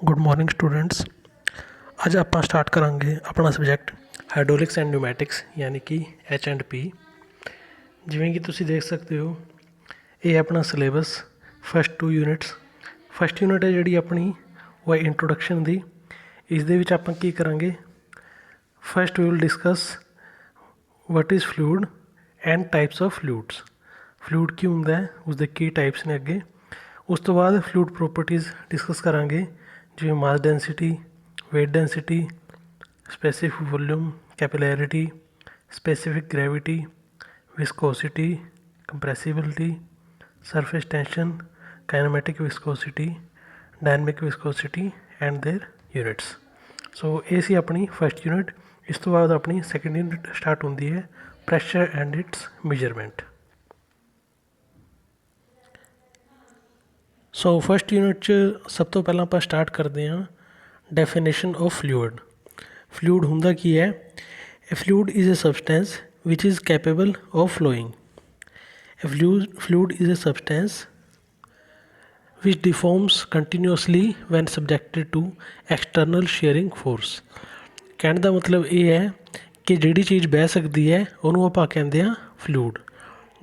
Good morning students. ਅੱਜ ਆਪਾਂ start ਕਰਾਂਗੇ ਆਪਣਾ ਸਬਜੈਕਟ ਹਾਈਡ੍ਰੋਲਿਕਸ ਐਂਡ ਨਿਊਮੈਟਿਕਸ ਯਾਨੀ ਕਿ H&P। ਜਿਵੇਂ ਕਿ ਤੁਸੀਂ ਦੇਖ ਸਕਦੇ ਹੋ, ਇਹ ਆਪਣਾ syllabus first 2 units. First unit ਹੈ ਜਿਹੜੀ ਆਪਣੀ ਉਹ ਹੈ ਇੰਟਰੋਡਕਸ਼ਨ ਦੀ। ਇਸ ਦੇ ਵਿੱਚ ਆਪਾਂ ਕੀ ਕਰਾਂਗੇ, first we will discuss what is fluid and types of fluids. Fluid ਕੀ ਹੁੰਦਾ ਹੈ, ਉਸਦੇ ਕੀ ਟਾਈਪਸ ਨੇ ਅੱਗੇ। ਉਸ ਤੋਂ ਬਾਅਦ ਫਲੂਇਡ ਪ੍ਰੋਪਰਟੀਜ਼ ਡਿਸਕਸ ਕਰਾਂਗੇ, ਜਿਵੇਂ ਮਾਸ density, weight density, specific volume, capillarity, specific gravity, viscosity, compressibility, surface tension, kinematic viscosity, dynamic viscosity and their units। सो ये सी अपनी फर्स्ट यूनिट। इस तो बाद अपनी सैकेंड यूनिट स्टार्ट होती है pressure and it's measurement. So first unit च सब तो पहला आप स्टार्ट करते हैं ਡੈਫੀਨੇਸ਼ਨ ਆਫ ਫਲੂਇਡ। ਫਲੂਇਡ ਹੁੰਦਾ ਕੀ ਹੈ? ए fluid is a substance which is capable of flowing। A fluid is a substance which deforms continuously when subjected to external shearing force। ਕਹਿਣ ਦਾ ਮਤਲਬ ਇਹ ਹੈ ਕਿ ਜਿਹੜੀ ਚੀਜ਼ ਬਹਿ ਸਕਦੀ ਹੈ ਉਹਨੂੰ ਆਪਾਂ ਕਹਿੰਦੇ ਹਾਂ ਫਲੂਇਡ।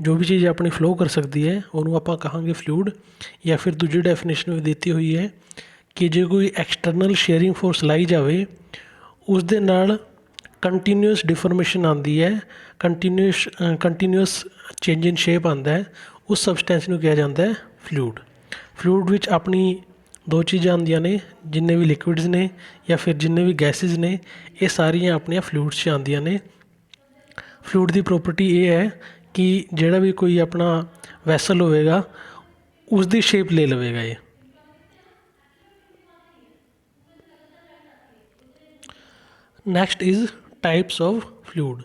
ਜੋ ਵੀ ਚੀਜ਼ ਆਪਣੀ ਫਲੋ ਕਰ ਸਕਦੀ ਹੈ ਉਹਨੂੰ ਆਪਾਂ ਕਹਾਂਗੇ ਫਲੂਇਡ। ਜਾਂ ਫਿਰ ਦੂਜੀ ਡੈਫੀਨੇਸ਼ਨ ਵੀ ਦਿੱਤੀ ਹੋਈ ਹੈ ਕਿ ਜੇ ਕੋਈ ਐਕਸਟਰਨਲ ਸ਼ੇਅਰਿੰਗ ਫੋਰਸ ਲਾਈ ਜਾਵੇ, ਉਸ ਦੇ ਨਾਲ ਕੰਟੀਨਿਊਸ ਡਿਫੋਰਮੇਸ਼ਨ ਆਉਂਦੀ ਹੈ, ਕੰਟੀਨਿਊਸ ਚੇਂਜ ਇਨ ਸ਼ੇਪ ਆਉਂਦਾ ਹੈ, ਉਸ ਸਬਸਟੈਂਸ ਨੂੰ ਕਿਹਾ ਜਾਂਦਾ ਹੈ ਫਲੂਇਡ। ਫਲੂਇਡ ਵਿੱਚ ਆਪਣੀ ਦੋ ਚੀਜ਼ਾਂ ਆਉਂਦੀਆਂ ਨੇ, ਜਿੰਨੇ ਵੀ ਲਿਕੁਇਡਸ ਨੇ ਜਾਂ ਫਿਰ ਜਿੰਨੇ ਵੀ ਗੈਸਿਸ ਨੇ, ਇਹ ਸਾਰੀਆਂ ਆਪਣੀਆਂ ਫਲੂਇਡਸ 'ਚ ਆਉਂਦੀਆਂ ਨੇ। ਫਲੂਇਡ ਦੀ ਪ੍ਰੋਪਰਟੀ ਇਹ ਹੈ ਕਿ ਜਿਹੜਾ ਵੀ ਕੋਈ ਆਪਣਾ ਵੈਸਲ ਹੋਵੇਗਾ ਉਸ ਦੀ ਸ਼ੇਪ ਲੈ ਲਵੇਗਾ ਇਹ। Next is types of fluid.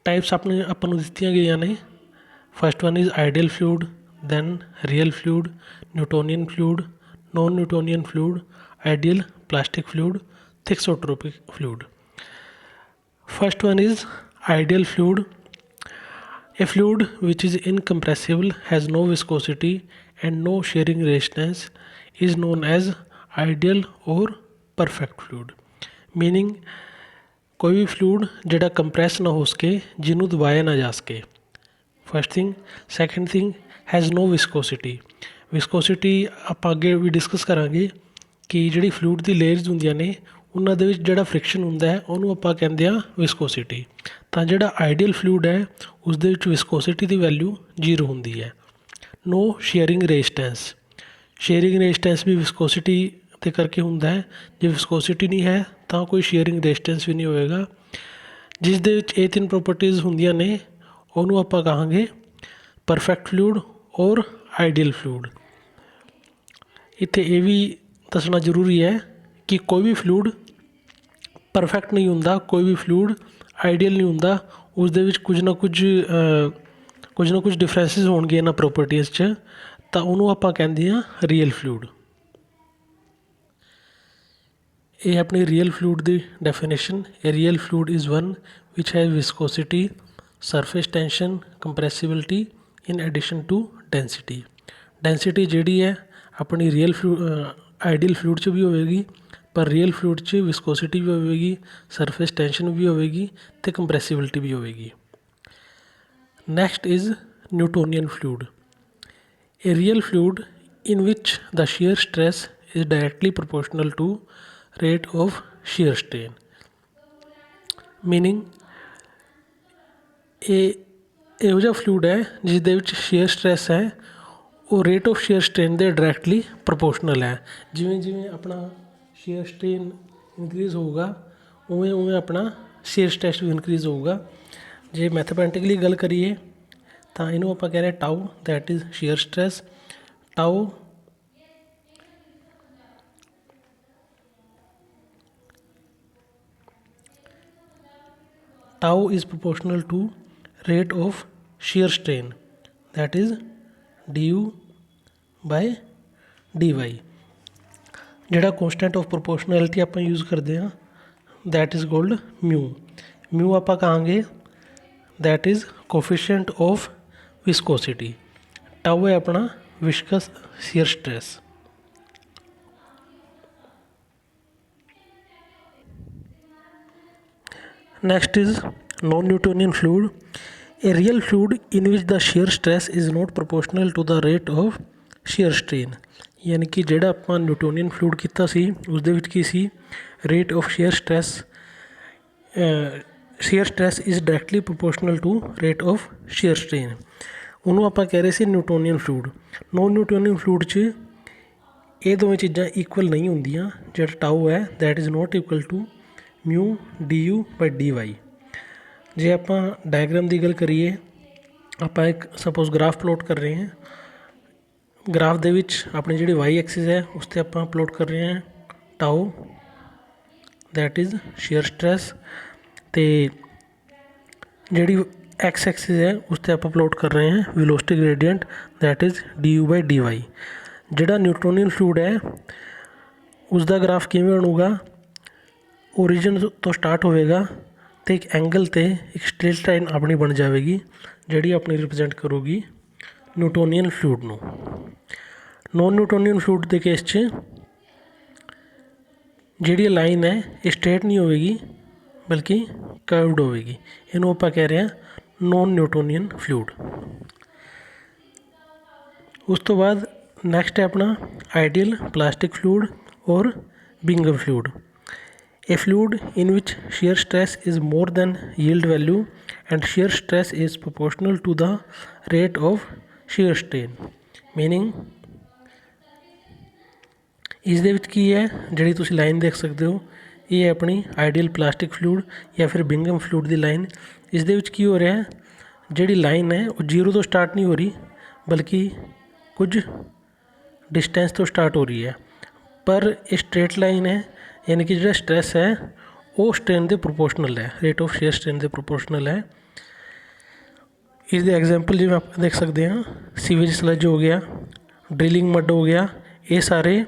Types ਆਪਾਂ ਨੂੰ ਦਿੱਤੀਆਂ ਗਈਆਂ ਨੇ। First one is ideal fluid, then real fluid, Newtonian fluid, non Newtonian fluid, ideal plastic fluid, thixotropic fluid. First one is ideal fluid. A fluid which is incompressible, has no viscosity and no shearing resistance is known as ideal or perfect fluid। Meaning कोई भी fluid ਜਿਹੜਾ compress ਨਾ ਹੋ ਸਕੇ, ਜਿਹਨੂੰ ਦਬਾਇਆ ਨਾ ਜਾ ਸਕੇ। First thing. Second thing, has no viscosity. Viscosity ਆਪਾਂ ਅੱਗੇ ਵੀ ਡਿਸਕਸ ਕਰਾਂਗੇ ਕਿ ਜਿਹੜੀ ਫਲੂਇਡ ਦੀ ਲੇਅਰਸ ਹੁੰਦੀਆਂ ਨੇ ਉਹਨਾਂ ਦੇ ਵਿੱਚ ਜਿਹੜਾ ਫ੍ਰਿਕਸ਼ਨ ਹੁੰਦਾ ਹੈ ਉਹਨੂੰ ਆਪਾਂ ਕਹਿੰਦੇ ਹਾਂ ਵਿਸਕੋਸਿਟੀ। ਤਾਂ ਜਿਹੜਾ ਆਈਡੀਅਲ ਫਲੂਇਡ ਹੈ ਉਸ ਦੇ ਵਿੱਚ ਵਿਸਕੋਸਿਟੀ ਦੀ ਵੈਲਿਊ 0 ਹੁੰਦੀ ਹੈ। ਨੋ ਸ਼ੇਅਰਿੰਗ ਰੇਜ਼ਿਸਟੈਂਸ। ਸ਼ੇਅਰਿੰਗ ਰੇਜ਼ਿਸਟੈਂਸ ਵੀ ਵਿਸਕੋਸਿਟੀ ਦੇ ਕਰਕੇ ਹੁੰਦਾ ਹੈ। ਜੇ ਵਿਸਕੋਸਿਟੀ ਨਹੀਂ ਹੈ ਤਾਂ ਕੋਈ ਸ਼ੇਅਰਿੰਗ ਰੇਜ਼ਿਸਟੈਂਸ ਵੀ ਨਹੀਂ ਹੋਵੇਗਾ। ਜਿਸ ਦੇ ਵਿੱਚ ਇਹ ਤਿੰਨ ਪ੍ਰੋਪਰਟੀਜ਼ ਹੁੰਦੀਆਂ ਨੇ ਉਹਨੂੰ ਆਪਾਂ ਕਹਾਂਗੇ ਪਰਫੈਕਟ ਫਲੂਇਡ ਔਰ ਆਈਡੀਅਲ ਫਲੂਇਡ। ਇੱਥੇ ਇਹ ਵੀ ਦੱਸਣਾ ਜ਼ਰੂਰੀ ਹੈ ਕਿ ਕੋਈ ਵੀ ਫਲੂਇਡ ਪਰਫੈਕਟ ਨਹੀਂ ਹੁੰਦਾ, ਕੋਈ ਵੀ ਫਲੂਇਡ ਆਈਡੀਅਲ ਨਹੀਂ ਹੁੰਦਾ। ਉਸ ਦੇ ਵਿੱਚ ਕੁਝ ਨਾ ਕੁਝ ਡਿਫਰੈਂਸਿਸ ਹੋਣਗੇ ਇਹਨਾਂ ਪ੍ਰੋਪਰਟੀਜ਼ 'ਚ, ਤਾਂ ਉਹਨੂੰ ਆਪਾਂ ਕਹਿੰਦੇ ਹਾਂ ਰੀਅਲ ਫਲੂਇਡ। ਇਹ ਆਪਣੀ ਰੀਅਲ ਫਲੂਇਡ ਦੀ definition. A real fluid is one which has viscosity, surface tension, compressibility in addition to density. Density ਜਿਹੜੀ ਹੈ ਆਪਣੀ ਆਈਡੀਅਲ ਫਲੂਇਡ 'ਚ ਵੀ ਹੋਵੇਗੀ, ਪਰ ਰੀਅਲ ਫਲੂਇਡ 'ਚ ਵਿਸਕੋਸਿਟੀ ਵੀ ਹੋਵੇਗੀ, ਸਰਫੇਸ ਟੈਂਸ਼ਨ ਵੀ ਹੋਵੇਗੀ ਅਤੇ ਕੰਪਰੈਸਿਬਿਲਿਟੀ ਵੀ ਹੋਵੇਗੀ। Next is Newtonian fluid. A real fluid in ਵਿਚ the shear stress is directly proportional to rate of shear strain. Meaning ਇਹ ਇਹੋ ਜਿਹਾ ਫਲੂਇਡ ਹੈ ਜਿਸ ਦੇ ਵਿੱਚ ਸ਼ੀਅਰ ਸਟ੍ਰੈਸ ਹੈ ਉਹ ਰੇਟ ਆਫ ਸ਼ੀਅਰ ਸਟ੍ਰੇਨ ਦੇ ਡਾਇਰੈਕਟਲੀ ਪ੍ਰੋਪੋਰਸ਼ਨਲ ਹੈ। ਜਿਵੇਂ ਜਿਵੇਂ ਆਪਣਾ ਸ਼ੀਅਰ ਸਟ੍ਰੇਨ ਇਨਕਰੀਜ਼ ਹੋਊਗਾ ਉਵੇਂ ਉਵੇਂ ਆਪਣਾ ਸ਼ੀਅਰ ਸਟ੍ਰੈਸ ਵੀ ਇਨਕਰੀਜ਼ ਹੋਊਗਾ। ਜੇ ਮੈਥਮੈਟਿਕਲੀ ਗੱਲ ਕਰੀਏ ਤਾਂ ਇਹਨੂੰ ਆਪਾਂ ਕਹਿ ਰਹੇ tau, that is shear stress. Tau is proportional to rate of shear strain, that is du by dy। ਜਿਹੜਾ ਕੋਂਸਟੈਂਟ ਆਫ ਪ੍ਰੋਪੋਰਸ਼ਨੈਲਿਟੀ ਆਪਾਂ ਯੂਜ਼ ਕਰਦੇ ਹਾਂ that is called mu. Mu ਆਪਾਂ ਕਹਾਂਗੇ that is coefficient of viscosity. Tau ਹੈ ਆਪਣਾ viscous shear stress. Next is non-Newtonian fluid. A real fluid in which the shear stress is not proportional to the rate of shear strain. ਯਾਨੀ ਕਿ ਜਿਹੜਾ ਆਪਾਂ Newtonian fluid ਕੀਤਾ ਸੀ ਉਸ ਦੇ ਵਿੱਚ ਕੀ ਸੀ, rate of shear stress is directly proportional to rate of shear strain. ਉਹਨੂੰ ਆਪਾਂ ਕਹਿ ਰਹੇ ਸੀ Newtonian fluid. Non Newtonian fluid 'ਚ ਇਹ ਦੋਵੇਂ ਚੀਜ਼ਾਂ ਇਕੁਅਲ ਨਹੀਂ ਹੁੰਦੀਆਂ। ਜਿਹੜਾ ਟਾਊ ਹੈ that is not equal to mu d u by d y. ਜੇ ਆਪਾਂ ਡਾਇਗਰਾਮ ਦੀ ਗੱਲ ਕਰੀਏ, ਆਪਾਂ ਇੱਕ ਸਪੋਜ਼ ਗ੍ਰਾਫ ਪਲੋਟ ਕਰ ਰਹੇ ਹਾਂ। ਗ੍ਰਾਫ ਦੇ ਵਿੱਚ ਆਪਣੀ ਜਿਹੜੀ ਵਾਈ ਐਕਸਿਸ ਹੈ ਉਸ 'ਤੇ ਆਪਾਂ ਪਲੋਟ ਕਰ ਰਹੇ ਹਾਂ ਟਾਊ ਦੈਟ ਇਜ਼ ਸ਼ੇਅਰ ਸਟ੍ਰੈਸ, ਅਤੇ ਜਿਹੜੀ ਐਕਸ ਐਕਸਿਸ ਹੈ ਉਸ 'ਤੇ ਆਪਾਂ ਪਲੋਟ ਕਰ ਰਹੇ ਹਾਂ velocity gradient that is d u by d y. ਜਿਹੜਾ ਨਿਊਟੋਨੀਅਨ ਫਲੂਇਡ ਹੈ ਉਸ ਦਾ ਗ੍ਰਾਫ ਕਿਵੇਂ ਬਣੂਗਾ, ਓਰੀਜਨ ਤੋਂ ਸਟਾਰਟ ਹੋਵੇਗਾ ਅਤੇ ਇੱਕ ਐਂਗਲ 'ਤੇ ਇੱਕ ਸਟ੍ਰੇਟ ਲਾਈਨ ਆਪਣੀ ਬਣ ਜਾਵੇਗੀ ਜਿਹੜੀ ਆਪਣੀ ਰਿਪਰੈਜ਼ੈਂਟ ਕਰੂਗੀ ਨਿਊਟੋਨੀਅਨ ਫਲੂਇਡ ਨੂੰ। ਨੋਨ ਨਿਊਟੋਨੀਅਨ ਫਲੂਇਡ ਦੇ ਕੇਸ 'ਚ ਜਿਹੜੀ ਲਾਈਨ ਹੈ ਇਹ ਸਟ੍ਰੇਟ ਨਹੀਂ ਹੋਵੇਗੀ ਬਲਕਿ ਕਰਵਡ ਹੋਵੇਗੀ। ਇਹਨੂੰ ਆਪਾਂ ਕਹਿ ਰਹੇ ਹਾਂ ਨੋਨ ਨਿਊਟੋਨੀਅਨ ਫਲੂਇਡ। ਉਸ ਤੋਂ ਬਾਅਦ ਨੈਕਸਟ ਹੈ ਆਪਣਾ ਆਈਡੀਅਲ ਪਲਾਸਟਿਕ ਫਲੂਇਡ ਔਰ ਬਿੰਗਮ fluid. A fluid in which shear stress is more than yield value and shear stress is proportional to the rate of shear strain, meaning ਇਸ ਦੇ ਵਿੱਚ ਕੀ ਹੈ, ਜਿਹੜੀ ਤੁਸੀਂ ਲਾਈਨ ਦੇਖ ਸਕਦੇ ਹੋ ਇਹ ਹੈ ਆਪਣੀ ਆਈਡੀਅਲ ਪਲਾਸਟਿਕ ਫਲੂਇਡ ਜਾਂ ਫਿਰ ਬਿੰਗਮ ਫਲੂਇਡ ਦੀ ਲਾਈਨ। ਇਸ ਦੇ ਵਿੱਚ ਕੀ ਹੋ ਰਿਹਾ, ਜਿਹੜੀ ਲਾਈਨ ਹੈ ਉਹ ਜ਼ੀਰੋ ਤੋਂ ਸਟਾਰਟ ਨਹੀਂ ਹੋ ਰਹੀ ਬਲਕਿ ਕੁਝ ਡਿਸਟੈਂਸ ਤੋਂ ਸਟਾਰਟ ਹੋ ਰਹੀ ਹੈ, ਪਰ ਇਹ ਸਟ੍ਰੇਟ ਲਾਈਨ ਹੈ। ਯਾਨੀ ਕਿ ਜਿਹੜਾ ਸਟ੍ਰੈਸ ਹੈ ਉਹ ਸਟ੍ਰੇਨ ਦੇ ਪ੍ਰੋਪੋਰਸ਼ਨਲ ਹੈ, ਰੇਟ ਆਫ ਸ਼ੇਅਰ ਸਟ੍ਰੇਨ ਦੇ ਪ੍ਰੋਪੋਰਸ਼ਨਲ ਹੈ। ਇਸ ਦੇ ਐਗਜ਼ਾਮਪਲ ਜਿਵੇਂ ਆਪਾਂ ਦੇਖ ਸਕਦੇ ਹਾਂ ਸੀਵੇਜ ਸਲੱਜ ਹੋ ਗਿਆ, ਡਰਿਲਿੰਗ ਮੱਡ ਹੋ ਗਿਆ, ਇਹ ਸਾਰੇ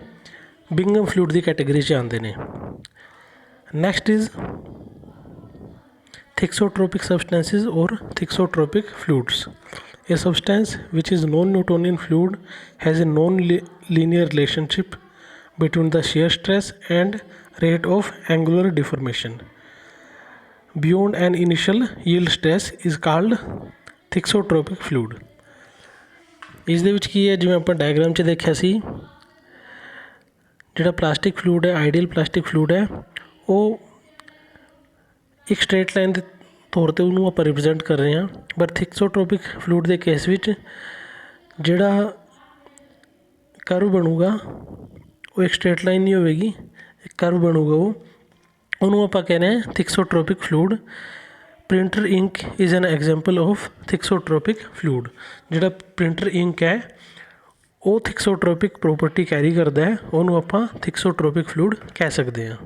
ਬਿੰਗਮ ਫਲੂਇਡ ਦੀ ਕੈਟੇਗਰੀ 'ਚ ਆਉਂਦੇ ਨੇ। ਨੈਕਸਟ ਇਜ਼ ਥਿਕਸੋਟ੍ਰੋਪਿਕ ਸਬਸਟੈਂਸਿਸ ਔਰ ਥਿਕਸੋਟ੍ਰੋਪਿਕ fluids. A substance which is non-Newtonian fluid has a non-linear relationship between the shear stress and rate of angular deformation beyond an initial yield stress is called thixotropic fluid। ਇਸ ਦੇ ਵਿੱਚ ਕੀ ਹੈ, ਜਿਵੇਂ ਆਪਾਂ diagram 'ਚ ਦੇਖਿਆ ਸੀ, ਜਿਹੜਾ ਪਲਾਸਟਿਕ ਫਲੂਇਡ ਹੈ ਆਈਡੀਅਲ ਪਲਾਸਟਿਕ ਫਲੂਇਡ ਹੈ ਉਹ ਇੱਕ ਸਟ੍ਰੇਟ ਲਾਈਨ ਦੇ ਤੌਰ 'ਤੇ ਉਹਨੂੰ ਆਪਾਂ ਰਿਪਰੈਜ਼ੈਂਟ ਕਰ ਰਹੇ ਹਾਂ। ਬਟ ਥਿਕਸੋਟ੍ਰੋਪਿਕ ਫਲੂਇਡ ਦੇ ਕੇਸ ਵਿੱਚ ਜਿਹੜਾ ਕਰਵ ਬਣੂਗਾ ਉਹ ਇੱਕ ਸਟ੍ਰੇਟ ਲਾਈਨ ਨਹੀਂ ਹੋਵੇਗੀ, ਇੱਕ ਕਰਵ ਬਣੂਗਾ ਉਹਨੂੰ ਆਪਾਂ ਕਹਿੰਦੇ ਹਾਂ thixotropic fluid. Printer ink is an example of thixotropic fluid. ਜਿਹੜਾ ਪ੍ਰਿੰਟਰ ਇੰਕ ਹੈ ਉਹ ਥਿਕਸੋਟ੍ਰੋਪਿਕ ਪ੍ਰੋਪਰਟੀ ਕੈਰੀ ਕਰਦਾ ਹੈ, ਉਹਨੂੰ ਆਪਾਂ ਥਿਕਸੋਟ੍ਰੋਪਿਕ ਫਲੂਇਡ ਕਹਿ ਸਕਦੇ ਹਾਂ।